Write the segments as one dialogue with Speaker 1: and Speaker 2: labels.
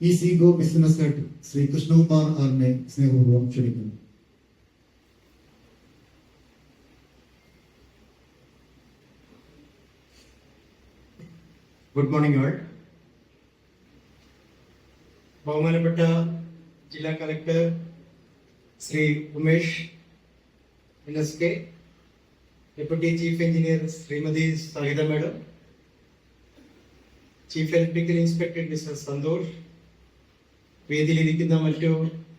Speaker 1: ഈസിഗോ business head Shri Krishnakumar ആറിനെ സ്നേഹപൂർവ്വം ക്ഷണിക്കുന്നു.
Speaker 2: Good morning all. ബഹുമാനപ്പെട്ട ജില്ലാ collector Shri Umesh NSK, deputy chief engineer Shrimati Sahitha madam, chief electrical inspector mister Santhosh, വേദിയിലിരിക്കുന്ന മറ്റു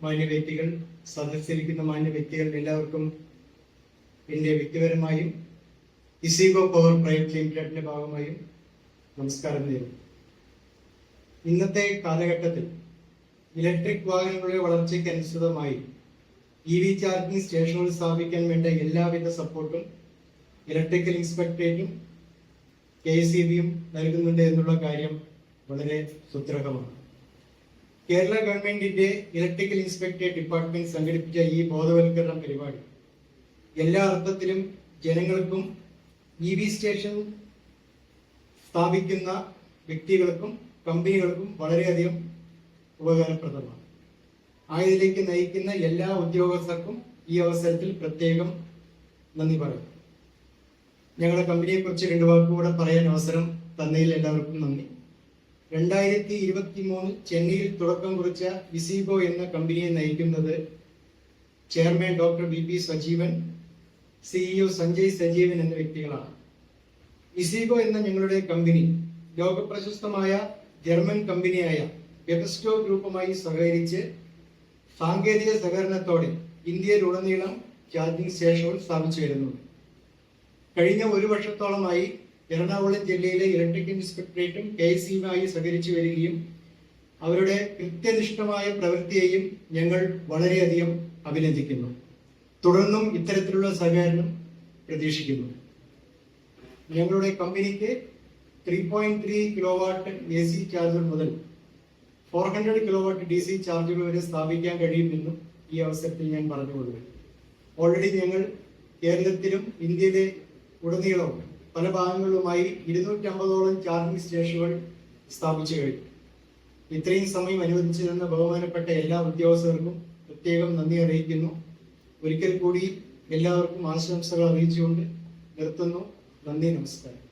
Speaker 2: മാന്യ വ്യക്തികൾ, സദസ്സിലിരിക്കുന്ന മാന്യ വ്യക്തികൾ, എല്ലാവർക്കും എൻ്റെ വ്യക്തിപരമായും ഇസിഗോ പവർ പ്രൈവറ്റ് ലിമിറ്റഡിന്റെ ഭാഗമായും നമസ്കാരം നേരുന്നു. ഇന്നത്തെ കാലഘട്ടത്തിൽ ഇലക്ട്രിക് വാഹനങ്ങളുടെ വളർച്ചയ്ക്ക് അനുസൃതമായി EV ചാർജിംഗ് സ്റ്റേഷനുകൾ സ്ഥാപിക്കാൻ വേണ്ട എല്ലാവിധ സപ്പോർട്ടും ഇലക്ട്രിക്കൽ ഇൻസ്പെക്ടറേറ്റും KSEBയും നൽകുന്നുണ്ട് എന്നുള്ള കാര്യം വളരെ സുദൃഢമാണ്. കേരള ഗവൺമെന്റിന്റെ ഇലക്ട്രിക്കൽ ഇൻസ്പെക്ടറേറ്റ് ഡിപ്പാർട്ട്മെന്റ് സംഘടിപ്പിച്ച ഈ ബോധവൽക്കരണ പരിപാടി എല്ലാ അർത്ഥത്തിലും ജനങ്ങൾക്കും EV സ്റ്റേഷൻ സ്ഥാപിക്കുന്ന വ്യക്തികൾക്കും കമ്പനികൾക്കും വളരെയധികം ഉപകാരപ്രദമാണ്. ആയതിലേക്ക് നയിക്കുന്ന എല്ലാ ഉദ്യോഗസ്ഥർക്കും ഈ അവസരത്തിൽ പ്രത്യേകം നന്ദി പറയുന്നു. ഞങ്ങളുടെ കമ്പനിയെ കുറിച്ച് 2 വാക്കുകൂടെ പറയാൻ അവസരം തന്നതിൽ എല്ലാവർക്കും നന്ദി. 2023 ചെന്നൈയിൽ തുടക്കം കുറിച്ച ഇസിഗോ എന്ന കമ്പനിയെ നയിക്കുന്നത് chairman doctor VP Sajeevan, CEO Sanjay Sajeevan എന്ന വ്യക്തികളാണ്. ഇസിഗോ എന്ന ഞങ്ങളുടെ കമ്പനി ലോകപ്രശസ്തമായ ജർമ്മൻ കമ്പനിയായ വെബസ്റ്റോ ഗ്രൂപ്പുമായി സഹകരിച്ച് സാങ്കേതിക സഹകരണത്തോടെ ഇന്ത്യയിലുടനീളം ചാർജിംഗ് സ്റ്റേഷനുകൾ സ്ഥാപിച്ചു വരുന്നുണ്ട്. കഴിഞ്ഞ 1 വർഷത്തോളമായി എറണാകുളം ജില്ലയിലെ ഇലക്ട്രിക്കൽ ഇൻസ്പെക്ടറേറ്റും KSEBയുമായി സഹകരിച്ചു വരികയും അവരുടെ കൃത്യനിഷ്ഠമായ പ്രവൃത്തിയെയും ഞങ്ങൾ വളരെയധികം അഭിനന്ദിക്കുന്നു. തുടർന്നും ഇത്തരത്തിലുള്ള സഹകരണം പ്രതീക്ഷിക്കുന്നു. ഞങ്ങളുടെ കമ്പനിക്ക് 3.3 കിലോവാട്ട് AC ചാർജർ മുതൽ 400 കിലോവാട്ട് DC ചാർജുകൾ വരെ സ്ഥാപിക്കാൻ കഴിയുമെന്നും ഈ അവസരത്തിൽ ഞാൻ പറഞ്ഞുകൊള്ളുന്നു. ഓൾറെഡി ഞങ്ങൾ കേരളത്തിലും ഇന്ത്യയിലെ ഉടനീളവും പല ഭാഗങ്ങളുമായി 250ഓളം ചാർജിംഗ് സ്റ്റേഷനുകൾ സ്ഥാപിച്ചു കഴിഞ്ഞു. ഇത്രയും സമയം അനുവദിച്ചു തന്ന ബഹുമാനപ്പെട്ട എല്ലാ ഉദ്യോഗസ്ഥർക്കും പ്രത്യേകം നന്ദി അറിയിക്കുന്നു. ഒരിക്കൽ കൂടി എല്ലാവർക്കും ആശംസകൾ അറിയിച്ചുകൊണ്ട് നിർത്തുന്നു. നന്ദി, നമസ്കാരം.